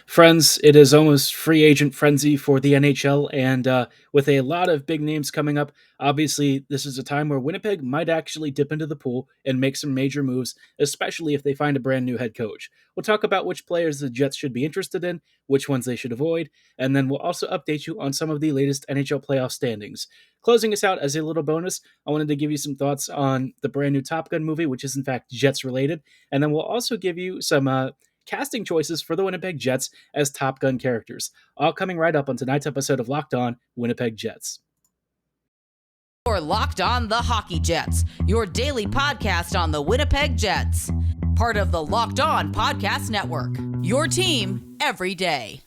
Friends, it is almost free agent frenzy for the NHL, and with a lot of big names coming up, obviously this is a time where Winnipeg might actually dip into the pool and make some major moves, especially if they find a brand new head coach. We'll talk about which players the Jets should be interested in, which ones they should avoid, and then we'll also update you on some of the latest NHL playoff standings. Closing us out as a little bonus, I wanted to give you some thoughts on the brand new Top Gun movie, which is in fact Jets related, and then we'll also give you some casting choices for the Winnipeg Jets as Top Gun characters. All coming right up on tonight's episode of Locked On Winnipeg Jets. Or Locked On the Hockey Jets, your daily podcast on the Winnipeg Jets. Part of the Locked On Podcast Network, your team every day.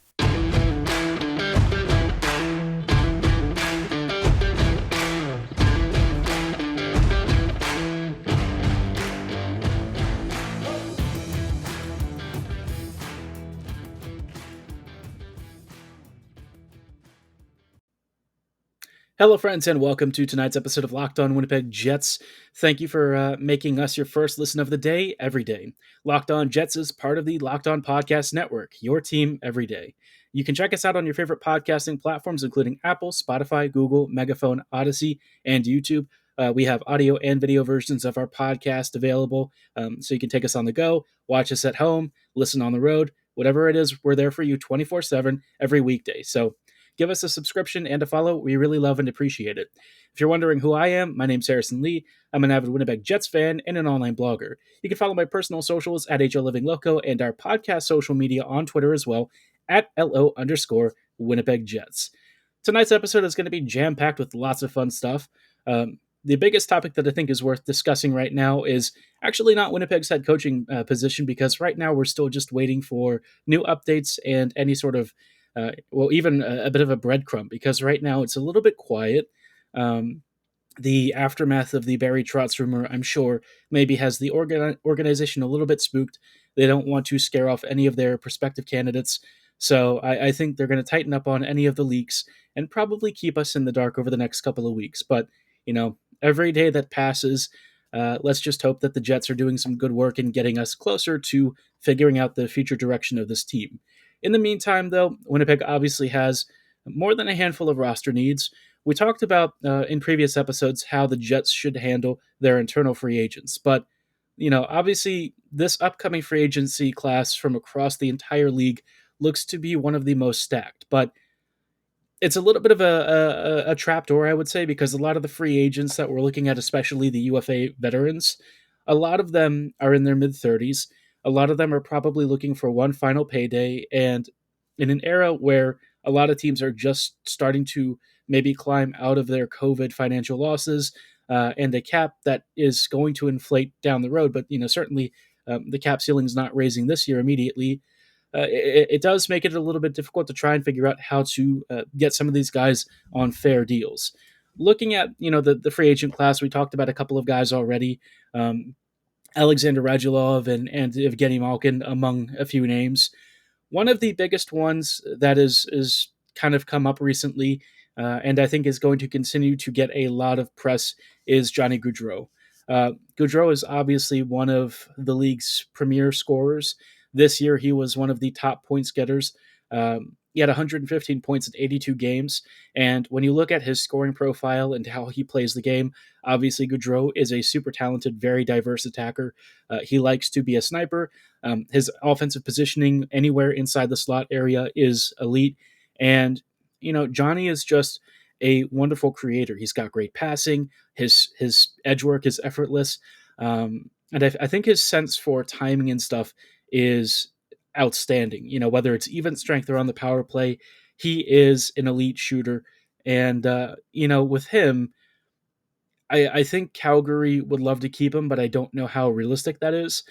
Hello, friends, and welcome to tonight's episode of Locked On Winnipeg Jets. Thank you for making us your first listen of the day every day. Locked On Jets is part of the Locked On Podcast Network, your team every day. You can check us out on your favorite podcasting platforms, including Apple, Spotify, Google, Megaphone, Odyssey, and YouTube. We have audio and video versions of our podcast available, so you can take us on the go, watch us at home, listen on the road, whatever it is, we're there for you 24/7 every weekday. So give us a subscription and a follow. We really love and appreciate it. If you're wondering who I am, my name's Harrison Lee. I'm an avid Winnipeg Jets fan and an online blogger. You can follow my personal socials at HLLivingLoco and our podcast social media on Twitter as well at LO_Winnipeg Jets. Tonight's episode is going to be jam-packed with lots of fun stuff. The biggest topic that I think is worth discussing right now is actually not Winnipeg's head coaching position, because right now we're still just waiting for new updates and any sort of even a bit of a breadcrumb, because right now it's a little bit quiet. The aftermath of the Barry Trotz rumor, I'm sure, maybe has the organization a little bit spooked. They don't want to scare off any of their prospective candidates. So I think they're going to tighten up on any of the leaks and probably keep us in the dark over the next couple of weeks. But, every day that passes, let's just hope that the Jets are doing some good work in getting us closer to figuring out the future direction of this team. In the meantime, though, Winnipeg obviously has more than a handful of roster needs. We talked about in previous episodes how the Jets should handle their internal free agents. But, obviously this upcoming free agency class from across the entire league looks to be one of the most stacked. But it's a little bit of a trapdoor, I would say, because a lot of the free agents that we're looking at, especially the UFA veterans, a lot of them are in their mid-30s. A lot of them are probably looking for one final payday. And in an era where a lot of teams are just starting to maybe climb out of their COVID financial losses and a cap that is going to inflate down the road, but certainly the cap ceiling is not raising this year immediately. It does make it a little bit difficult to try and figure out how to get some of these guys on fair deals. Looking at the free agent class, we talked about a couple of guys already, Alexander Radulov and Evgeny Malkin, among a few names. One of the biggest ones that is kind of come up recently, and I think is going to continue to get a lot of press, is Johnny Gaudreau. Gaudreau is obviously one of the league's premier scorers. This year, he was one of the top points getters. He had 115 points in 82 games. And when you look at his scoring profile and how he plays the game, obviously Gaudreau is a super talented, very diverse attacker. He likes to be a sniper. His offensive positioning anywhere inside the slot area is elite. And, Johnny is just a wonderful creator. He's got great passing. His edge work is effortless. And I think his sense for timing and stuff is outstanding. Whether it's even strength or on the power play, he is an elite shooter. And, with him, I think Calgary would love to keep him, but I don't know how realistic that is.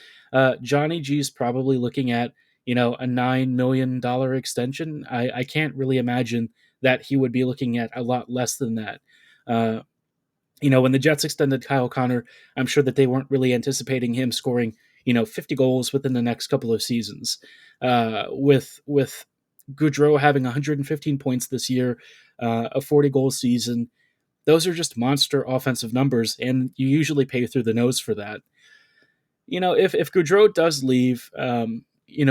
Johnny G's probably looking at, a $9 million extension. I can't really imagine that he would be looking at a lot less than that. When the Jets extended Kyle Connor, I'm sure that they weren't really anticipating him scoring 50 goals within the next couple of seasons. With Gaudreau having 115 points this year, a 40-goal season, those are just monster offensive numbers, and you usually pay through the nose for that. If Gaudreau does leave,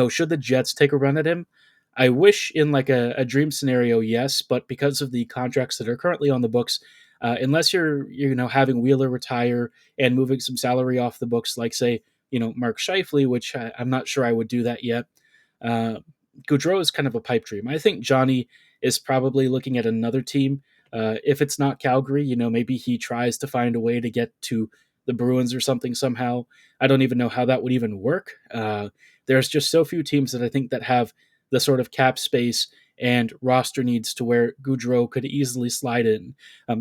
should the Jets take a run at him? I wish in like a dream scenario, yes, but because of the contracts that are currently on the books, unless you're having Wheeler retire and moving some salary off the books, like say Mark Scheifele, which I'm not sure I would do that yet. Uh, Gaudreau is kind of a pipe dream. I think Johnny is probably looking at another team. If it's not Calgary, maybe he tries to find a way to get to the Bruins or something somehow. I don't even know how that would even work. There's just so few teams that I think that have the sort of cap space and roster needs to where Gaudreau could easily slide in.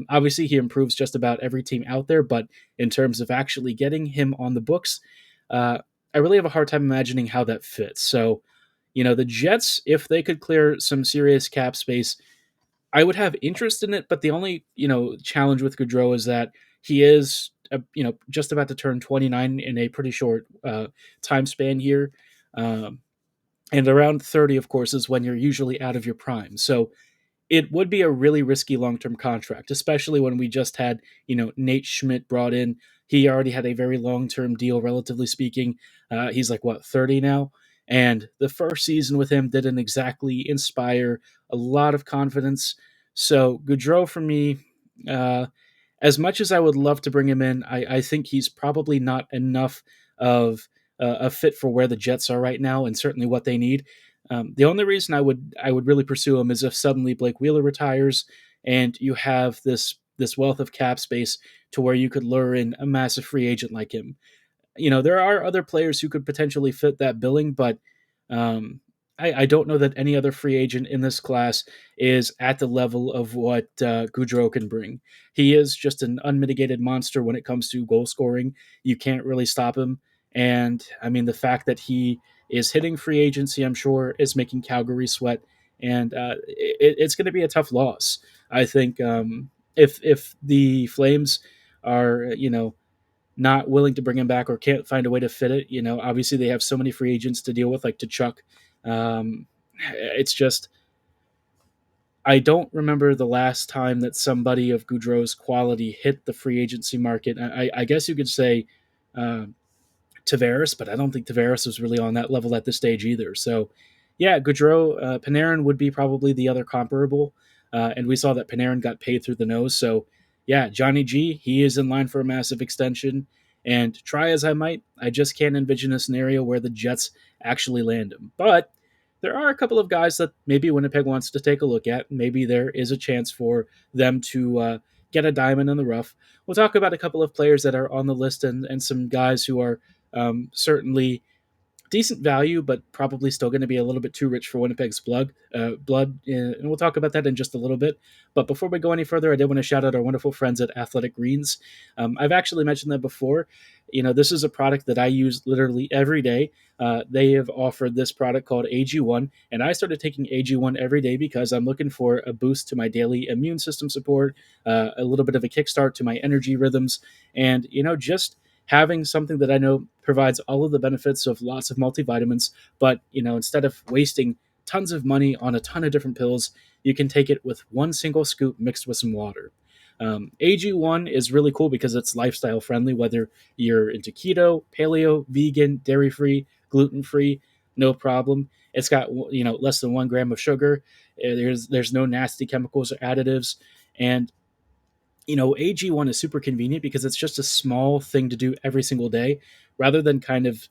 Obviously, he improves just about every team out there, but in terms of actually getting him on the books, I really have a hard time imagining how that fits. So, the Jets, if they could clear some serious cap space, I would have interest in it. But the only, challenge with Gaudreau is that he is, just about to turn 29 in a pretty short time span here. Um, and around 30, of course, is when you're usually out of your prime. So it would be a really risky long-term contract, especially when we just had, Nate Schmidt brought in. He already had a very long-term deal, relatively speaking. He's like, what, 30 now? And the first season with him didn't exactly inspire a lot of confidence. So Gaudreau, for me, uh, as much as I would love to bring him in, I think he's probably not enough of a fit for where the Jets are right now, and certainly what they need. The only reason I would really pursue him is if suddenly Blake Wheeler retires and you have this wealth of cap space to where you could lure in a massive free agent like him. There are other players who could potentially fit that billing, but um, I don't know that any other free agent in this class is at the level of what Gaudreau can bring. He is just an unmitigated monster when it comes to goal scoring. You can't really stop him. And I mean, the fact that he is hitting free agency, I'm sure, is making Calgary sweat. And it's going to be a tough loss. I think if the Flames are, not willing to bring him back or can't find a way to fit it. Obviously they have so many free agents to deal with, like Chuck. It's just I don't remember the last time that somebody of Gaudreau's quality hit the free agency market. I guess you could say uh, Tavares, but I don't think Tavares was really on that level at this stage either. So, yeah, Gaudreau, Panarin would be probably the other comparable. And we saw that Panarin got paid through the nose. So, yeah, Johnny G, he is in line for a massive extension. And try as I might, I just can't envision a scenario where the Jets actually land him. But there are a couple of guys that maybe Winnipeg wants to take a look at. Maybe there is a chance for them to get a diamond in the rough. We'll talk about a couple of players that are on the list and some guys who are certainly decent value, but probably still going to be a little bit too rich for Winnipeg's and we'll talk about that in just a little bit. But before we go any further, I did want to shout out our wonderful friends at Athletic Greens. I've actually mentioned that before. This is a product that I use literally every day. They have offered this product called AG1, and I started taking AG1 every day because I'm looking for a boost to my daily immune system support, a little bit of a kickstart to my energy rhythms, and just having something that I know provides all of the benefits of lots of multivitamins, but instead of wasting tons of money on a ton of different pills, you can take it with one single scoop mixed with some water. AG1 is really cool because it's lifestyle friendly, whether you're into keto, paleo, vegan, dairy free, gluten free, no problem. It's got less than 1 gram of sugar. There's no nasty chemicals or additives, and AG1 is super convenient because it's just a small thing to do every single day rather than kind of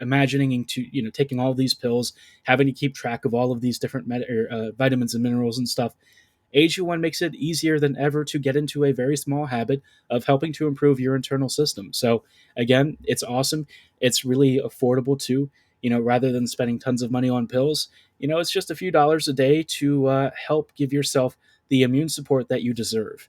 imagining into, taking all these pills, having to keep track of all of these different vitamins and minerals and stuff. AG1 makes it easier than ever to get into a very small habit of helping to improve your internal system. So again, it's awesome. It's really affordable too. Rather than spending tons of money on pills, it's just a few dollars a day to help give yourself the immune support that you deserve.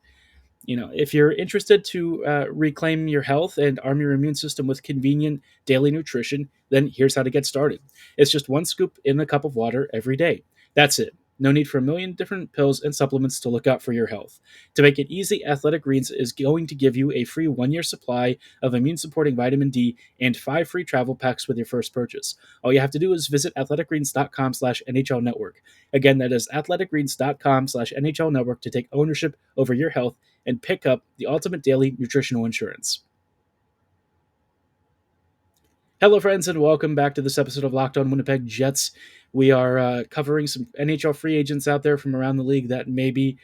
If you're interested to reclaim your health and arm your immune system with convenient daily nutrition, then here's how to get started. It's just one scoop in a cup of water every day. That's it. No need for a million different pills and supplements to look out for your health. To make it easy, Athletic Greens is going to give you a free 1 year supply of immune supporting vitamin D and 5 free travel packs with your first purchase. All you have to do is visit athleticgreens.com/NHL network. Again, that is athleticgreens.com/NHL network to take ownership over your health and pick up the ultimate daily nutritional insurance. Hello, friends, and welcome back to this episode of Locked On Winnipeg Jets. We are covering some NHL free agents out there from around the league that maybe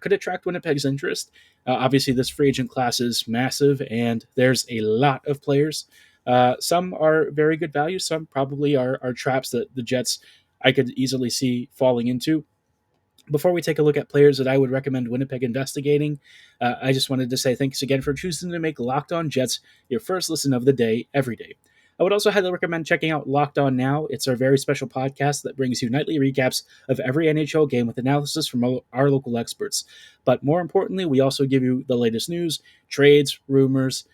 could attract Winnipeg's interest. Obviously, this free agent class is massive, and there's a lot of players. Some are very good value. Some probably are traps that the Jets I could easily see falling into. Before we take a look at players that I would recommend Winnipeg investigating, I just wanted to say thanks again for choosing to make Locked On Jets your first listen of the day every day. I would also highly recommend checking out Locked On Now. It's our very special podcast that brings you nightly recaps of every NHL game with analysis from our local experts. But more importantly, we also give you the latest news, trades, rumors,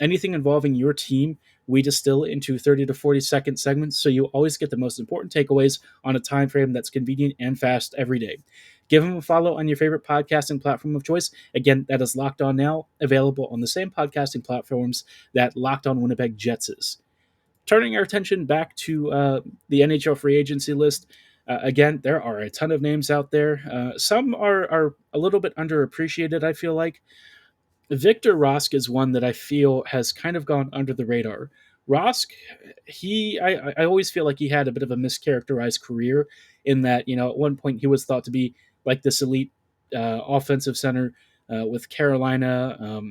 anything involving your team. We distill into 30 to 40-second segments so you always get the most important takeaways on a time frame that's convenient and fast every day. Give them a follow on your favorite podcasting platform of choice. Again, that is Locked On Now, available on the same podcasting platforms that Locked On Winnipeg Jets is. Turning our attention back to the NHL free agency list, again, there are a ton of names out there. Some are a little bit underappreciated, I feel like. Victor Rask is one that I feel has kind of gone under the radar. Rask, I always feel like he had a bit of a mischaracterized career in that, at one point he was thought to be like this elite offensive center with Carolina.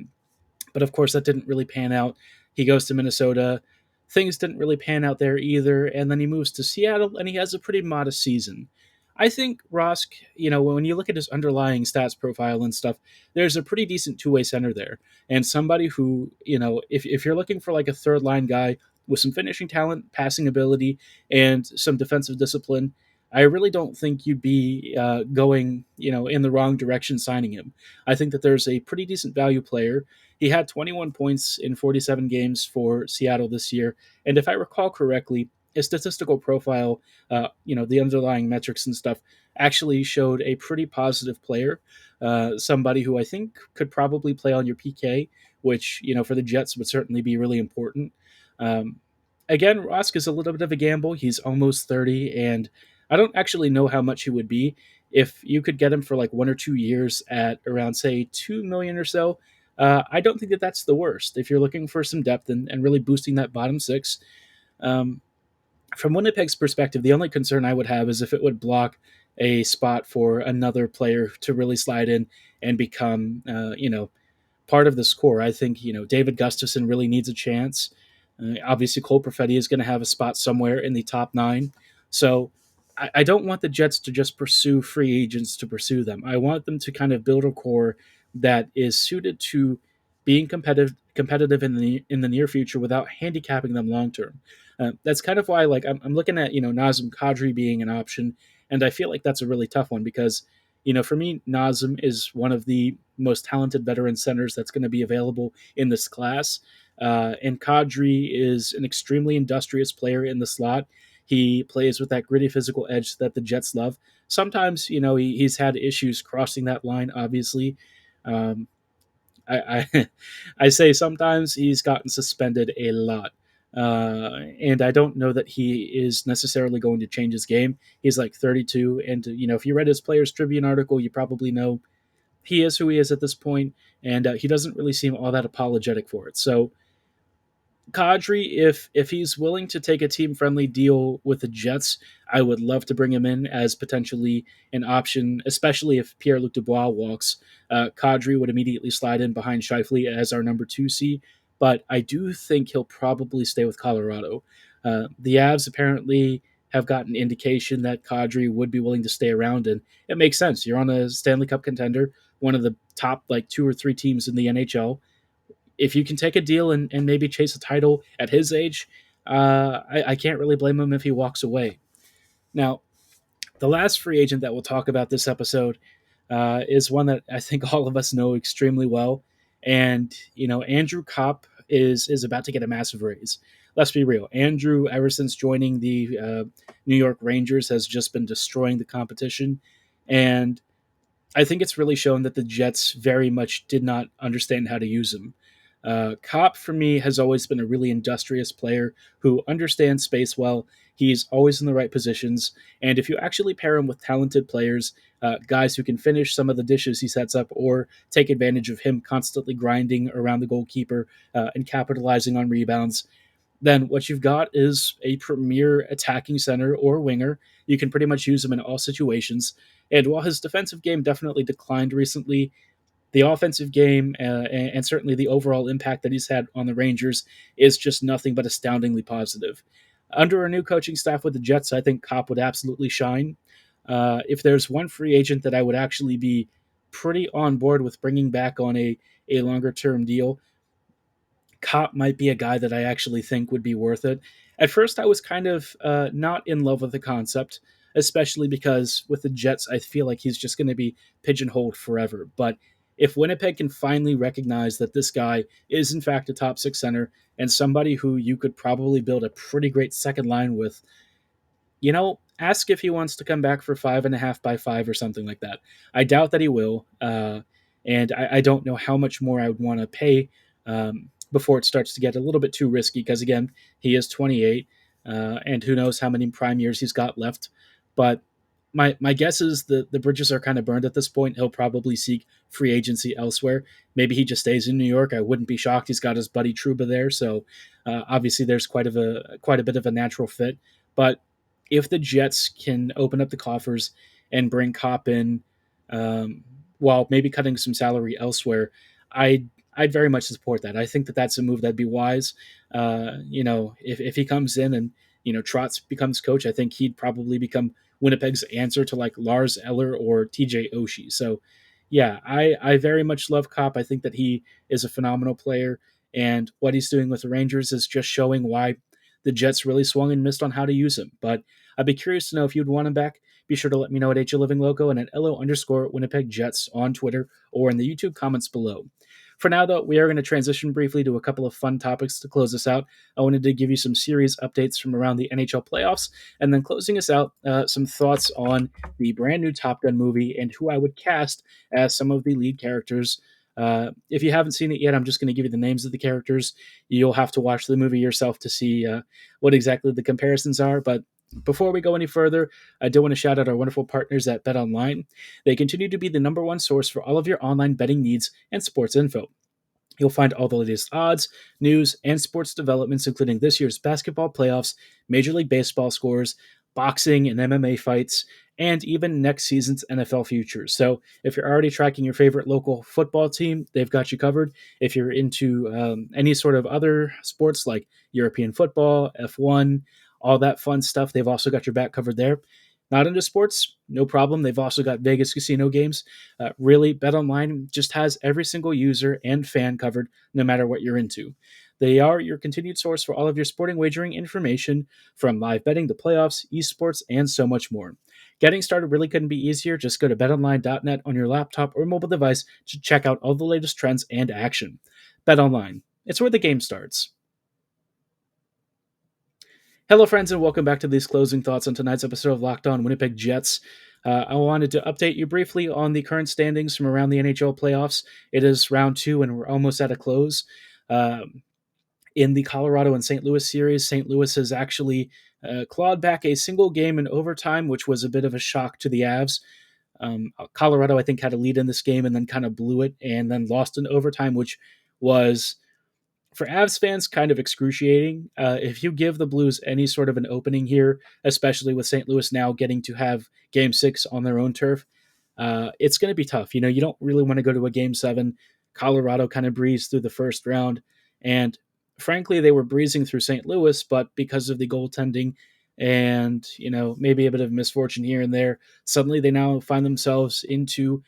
But of course, that didn't really pan out. He goes to Minnesota. Things didn't really pan out there either. And then he moves to Seattle and he has a pretty modest season. I think Rosk, when you look at his underlying stats profile and stuff, there's a pretty decent two-way center there. And somebody who, if you're looking for like a third line guy with some finishing talent, passing ability, and some defensive discipline, I really don't think you'd be going, in the wrong direction signing him. I think that there's a pretty decent value player. He had 21 points in 47 games for Seattle this year. And if I recall correctly, his statistical profile, the underlying metrics and stuff, actually showed a pretty positive player. Somebody who I think could probably play on your PK, which, for the Jets would certainly be really important. Um, Again, Rosk is a little bit of a gamble. He's almost 30, and I don't actually know how much he would be. If you could get him for like 1 or 2 years at around, say, 2 million or so, I don't think that that's the worst. If you're looking for some depth and really boosting that bottom six, um, from Winnipeg's perspective, the only concern I would have is if it would block a spot for another player to really slide in and become, part of this core. I think, David Gustafson really needs a chance. Obviously, Cole Perfetti is going to have a spot somewhere in the top nine. So I don't want the Jets to just pursue free agents to pursue them. I want them to kind of build a core that is suited to being competitive in the near future without handicapping them long term. That's kind of why, like, I'm looking at Nazem Kadri being an option, and I feel like that's a really tough one because for me, Nazem is one of the most talented veteran centers that's going to be available in this class. And Kadri is an extremely industrious player in the slot. He plays with that gritty physical edge that the Jets love. Sometimes, he's had issues crossing that line, obviously. Um, I I say sometimes he's gotten suspended a lot. And I don't know that he is necessarily going to change his game. He's like 32, and if you read his Players Tribune article, you probably know he is who he is at this point, and he doesn't really seem all that apologetic for it. So Kadri, if he's willing to take a team friendly deal with the Jets, I would love to bring him in as potentially an option, especially if Pierre Luc Dubois walks. Kadri would immediately slide in behind Scheifele as our number 2C, but I do think he'll probably stay with Colorado. The Avs apparently have gotten indication that Kadri would be willing to stay around, and it makes sense. You're on a Stanley Cup contender, one of the top like 2 or 3 teams in the NHL. If you can take a deal and maybe chase a title at his age, I can't really blame him if he walks away. Now, the last free agent that we'll talk about this episode is one that I think all of us know extremely well. And, Andrew Copp is about to get a massive raise. Let's be real. Andrew, ever since joining the New York Rangers, has just been destroying the competition. And I think it's really shown that the Jets very much did not understand how to use him. Copp, for me, has always been a really industrious player who understands space well. He's always in the right positions. And if you actually pair him with talented players, guys who can finish some of the dishes he sets up or take advantage of him constantly grinding around the goalkeeper and capitalizing on rebounds, then what you've got is a premier attacking center or winger. You can pretty much use him in all situations. And while his defensive game definitely declined recently, the offensive game and certainly the overall impact that he's had on the Rangers is just nothing but astoundingly positive. Under a new coaching staff with the Jets, I think Copp would absolutely shine. If there's one free agent that I would actually be pretty on board with bringing back on a longer term deal, Copp might be a guy that I actually think would be worth it. At first, I was kind of not in love with the concept, especially because with the Jets, I feel like he's just going to be pigeonholed forever. But if Winnipeg can finally recognize that this guy is, in fact, a top six center and somebody who you could probably build a pretty great second line with, ask if he wants to come back for 5.5 by 5 or something like that. I doubt that he will, and I don't know how much more I would want to pay before it starts to get a little bit too risky. Because again, he is 28, and who knows how many prime years he's got left. But my guess is the bridges are kind of burned at this point. He'll probably seek free agency elsewhere. Maybe he just stays in New York. I wouldn't be shocked. He's got his buddy Trouba there, so obviously there's quite a bit of a natural fit. But if the Jets can open up the coffers and bring Copp in, while maybe cutting some salary elsewhere, I'd very much support that. I think that that's a move that'd be wise. If he comes in and Trotz becomes coach, I think he'd probably become Winnipeg's answer to like Lars Eller or TJ Oshie. So, yeah, I very much love Copp. I think that he is a phenomenal player, and what he's doing with the Rangers is just showing why the Jets really swung and missed on how to use him. But I'd be curious to know if you'd want him back. Be sure to let me know at HLiving Loco and at LO_Winnipeg Jets on Twitter or in the YouTube comments below. For now, though, we are going to transition briefly to a couple of fun topics to close us out. I wanted to give you some series updates from around the NHL playoffs, and then closing us out, some thoughts on the brand new Top Gun movie and who I would cast as some of the lead characters. If you haven't seen it yet, I'm just going to give you the names of the characters. You'll have to watch the movie yourself to see what exactly the comparisons are. But before we go any further, I do want to shout out our wonderful partners at BetOnline. They continue to be the number one source for all of your online betting needs and sports info. You'll find all the latest odds, news, and sports developments, including this year's basketball playoffs, Major League Baseball scores, boxing and MMA fights, and even next season's NFL futures. So if you're already tracking your favorite local football team, they've got you covered. If you're into any sort of other sports like European football, F1, all that fun stuff, they've also got your back covered there. Not into sports? No problem. They've also got Vegas casino games. Really, BetOnline just has every single user and fan covered, no matter what you're into. They are your continued source for all of your sporting wagering information, from live betting to playoffs, esports, and so much more. Getting started really couldn't be easier. Just go to betonline.net on your laptop or mobile device to check out all the latest trends and action. BetOnline. It's where the game starts. Hello, friends, and welcome back to these closing thoughts on tonight's episode of Locked On Winnipeg Jets. I wanted to update you briefly on the current standings from around the NHL playoffs. It is round 2, and we're almost at a close. In the Colorado and St. Louis series, St. Louis has actually clawed back a single game in overtime, which was a bit of a shock to the Avs. Colorado, I think, had a lead in this game and then kind of blew it and then lost in overtime, which was, for Avs fans, kind of excruciating. If you give the Blues any sort of an opening here, especially with St. Louis now getting to have Game 6 on their own turf, it's going to be tough. You don't really want to go to a Game 7. Colorado kind of breezed through the first round, and frankly, they were breezing through St. Louis, but because of the goaltending and, maybe a bit of misfortune here and there, suddenly they now find themselves into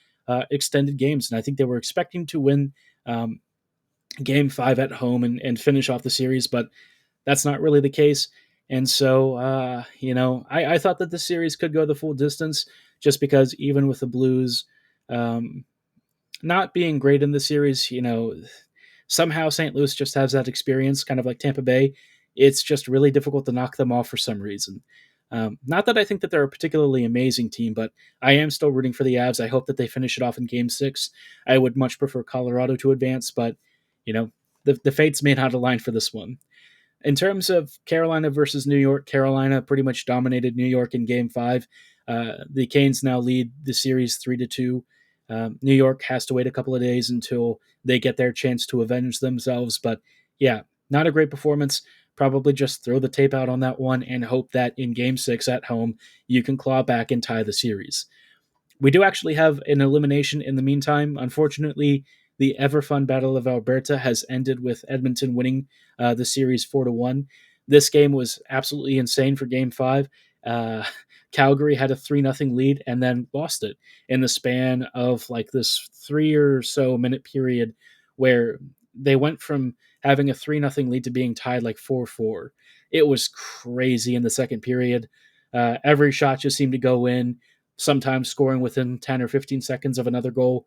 extended games, and I think they were expecting to win Game 5 at home and finish off the series, but that's not really the case. And so, I thought that the series could go the full distance, just because even with the Blues not being great in the series, somehow St. Louis just has that experience, kind of like Tampa Bay. It's just really difficult to knock them off for some reason. Not that I think that they're a particularly amazing team, but I am still rooting for the Avs. I hope that they finish it off in Game 6. I would much prefer Colorado to advance, but the fates may not align for this one. In terms of Carolina versus New York, Carolina pretty much dominated New York in Game 5. The Canes now lead the series 3-2. New York has to wait a couple of days until they get their chance to avenge themselves. But yeah, not a great performance. probably just throw the tape out on that one and hope that in Game 6 at home, you can claw back and tie the series. We do actually have an elimination in the meantime. Unfortunately, the ever fun Battle of Alberta has ended with Edmonton winning the series 4-1. This game was absolutely insane for Game 5. Uh, Calgary had a 3-0 lead and then lost it in the span of like this 3 or so minute period where they went from having a 3-0 lead to being tied like 4-4. It was crazy in the second period. Every shot just seemed to go in, sometimes scoring within 10 or 15 seconds of another goal.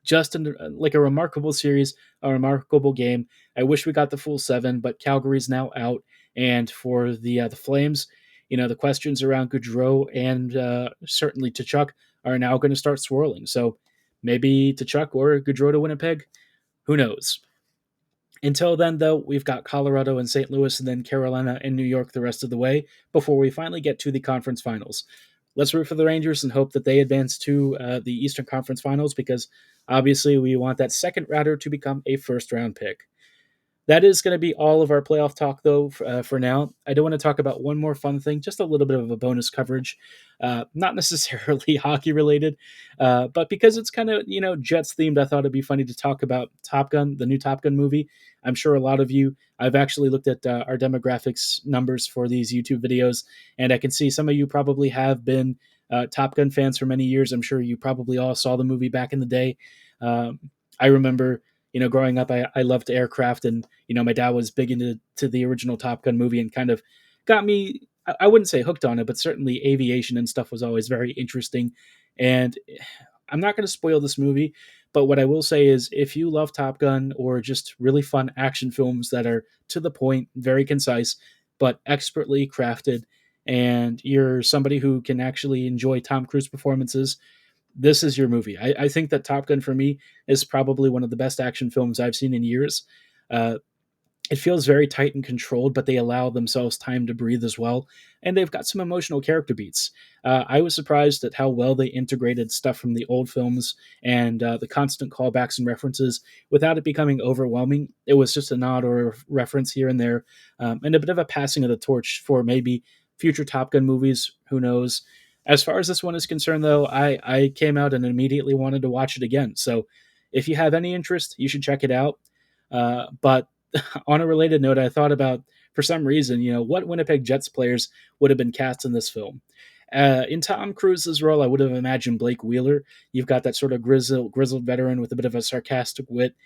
Just like a remarkable series, a remarkable game. I wish we got the full 7, but Calgary's now out. And for the Flames, the questions around Gaudreau and certainly Tkachuk are now going to start swirling. So maybe Tkachuk or Gaudreau to Winnipeg. Who knows? Until then, though, we've got Colorado and St. Louis and then Carolina and New York the rest of the way before we finally get to the conference finals. Let's root for the Rangers and hope that they advance to the Eastern Conference Finals because obviously we want that second rounder to become a first-round pick. That is going to be all of our playoff talk, though, for now. I do want to talk about one more fun thing, just a little bit of a bonus coverage. Not necessarily hockey related, but because it's kind of, Jets themed, I thought it'd be funny to talk about Top Gun, the new Top Gun movie. I'm sure a lot of you, I've actually looked at our demographics numbers for these YouTube videos, and I can see some of you probably have been Top Gun fans for many years. I'm sure you probably all saw the movie back in the day. I remember growing up, I loved aircraft, and my dad was big into the original Top Gun movie, and kind of got me. I wouldn't say hooked on it, but certainly aviation and stuff was always very interesting. And I'm not going to spoil this movie, but what I will say is, if you love Top Gun or just really fun action films that are to the point, very concise, but expertly crafted, and you're somebody who can actually enjoy Tom Cruise performances, this is your movie. I think that Top Gun for me is probably one of the best action films I've seen in years. Uh, it feels very tight and controlled, but they allow themselves time to breathe as well. And they've got some emotional character beats. I was surprised at how well they integrated stuff from the old films and the constant callbacks and references without it becoming overwhelming. It was just a nod or a reference here and there, and a bit of a passing of the torch for maybe future Top Gun movies. Who knows? As far as this one is concerned, though, I came out and immediately wanted to watch it again. So if you have any interest, you should check it out. But on a related note, I thought about, for some reason, what Winnipeg Jets players would have been cast in this film. In Tom Cruise's role, I would have imagined Blake Wheeler. You've got that sort of grizzled veteran with a bit of a sarcastic wit,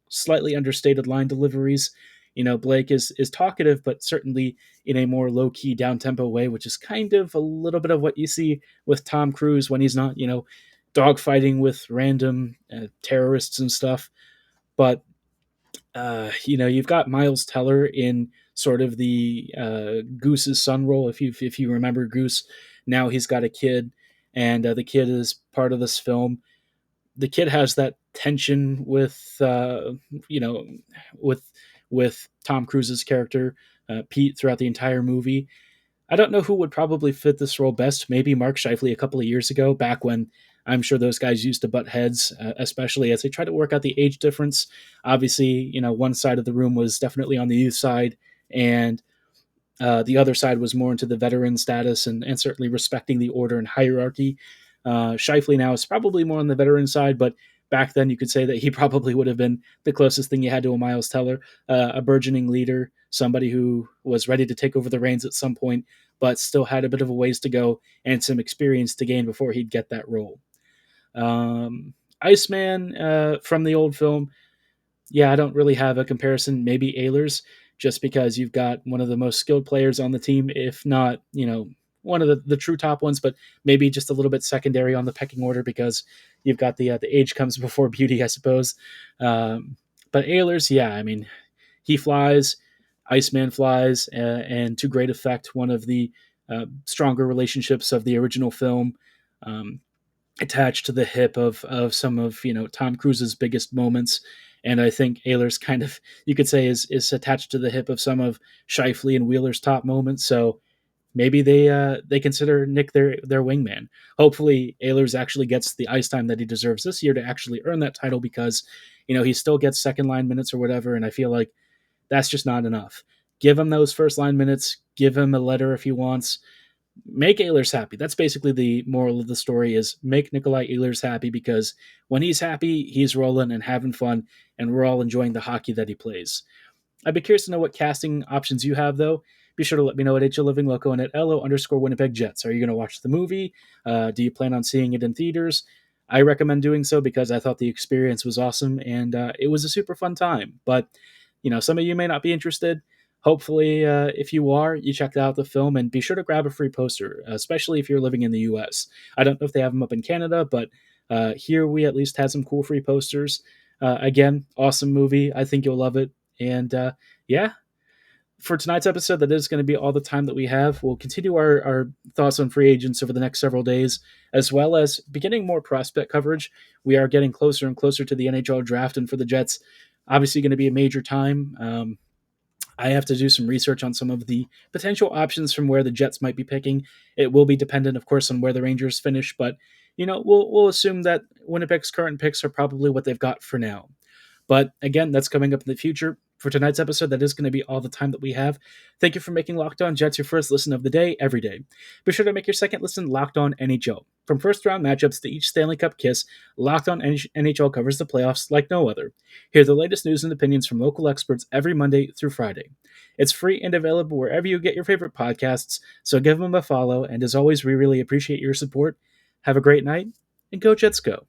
slightly understated line deliveries. Blake is talkative, but certainly in a more low key, down tempo way, which is kind of a little bit of what you see with Tom Cruise when he's not, dogfighting with random terrorists and stuff. But you've got Miles Teller in sort of the Goose's son role. If you remember Goose, now he's got a kid, and the kid is part of this film. The kid has that tension with with Tom Cruise's character Pete throughout the entire movie. I don't know who would probably fit this role best. Maybe Mark Scheifele a couple of years ago, back when I'm sure those guys used to butt heads, especially as they tried to work out the age difference. Obviously, one side of the room was definitely on the youth side, and the other side was more into the veteran status and certainly respecting the order and hierarchy. Scheifele now is probably more on the veteran side, but back then you could say that he probably would have been the closest thing you had to a Miles Teller, a burgeoning leader, somebody who was ready to take over the reins at some point, but still had a bit of a ways to go and some experience to gain before he'd get that role. Iceman from the old film, yeah, I don't really have a comparison. Maybe Ehlers, just because you've got one of the most skilled players on the team, if not, one of the true top ones, but maybe just a little bit secondary on the pecking order because you've got the age comes before beauty, I suppose. But Ehlers, yeah, I mean, he flies, Iceman flies, and to great effect, one of the stronger relationships of the original film. Attached to the hip of some of Tom Cruise's biggest moments, and I think Ehlers kind of, you could say, is attached to the hip of some of Scheifele and Wheeler's top moments. So maybe they consider Nick their wingman. Hopefully Ehlers actually gets the ice time that he deserves this year to actually earn that title, because he still gets second line minutes or whatever, and I feel like that's just not enough. Give him those first line minutes. Give him a letter if he wants. Make Ehlers happy. That's basically the moral of the story: is make Nikolai Ehlers happy, because when he's happy, he's rolling and having fun, and we're all enjoying the hockey that he plays. I'd be curious to know what casting options you have, though. Be sure to let me know at HL Living Loco and at LO_Winnipeg Jets. Are you going to watch the movie? Do you plan on seeing it in theaters? I recommend doing so because I thought the experience was awesome, and it was a super fun time. But, some of you may not be interested. Hopefully, if you are, you checked out the film, and be sure to grab a free poster, especially if you're living in the US. I don't know if they have them up in Canada, but here we at least had some cool free posters. Again, awesome movie. I think you'll love it. And yeah, for tonight's episode, that is going to be all the time that we have. We'll continue our thoughts on free agents over the next several days, as well as beginning more prospect coverage. We are getting closer and closer to the NHL draft, and for the Jets, obviously going to be a major time. I have to do some research on some of the potential options from where the Jets might be picking. It will be dependent, of course, on where the Rangers finish, but we'll assume that Winnipeg's current picks are probably what they've got for now. But again, that's coming up in the future. For tonight's episode, that is going to be all the time that we have. Thank you for making Locked On Jets your first listen of the day every day. Be sure to make your second listen Locked On NHL. From first round matchups to each Stanley Cup kiss, Locked On NHL covers the playoffs like no other. Hear the latest news and opinions from local experts every Monday through Friday. It's free and available wherever you get your favorite podcasts, so give them a follow. And as always, we really appreciate your support. Have a great night, and go Jets go.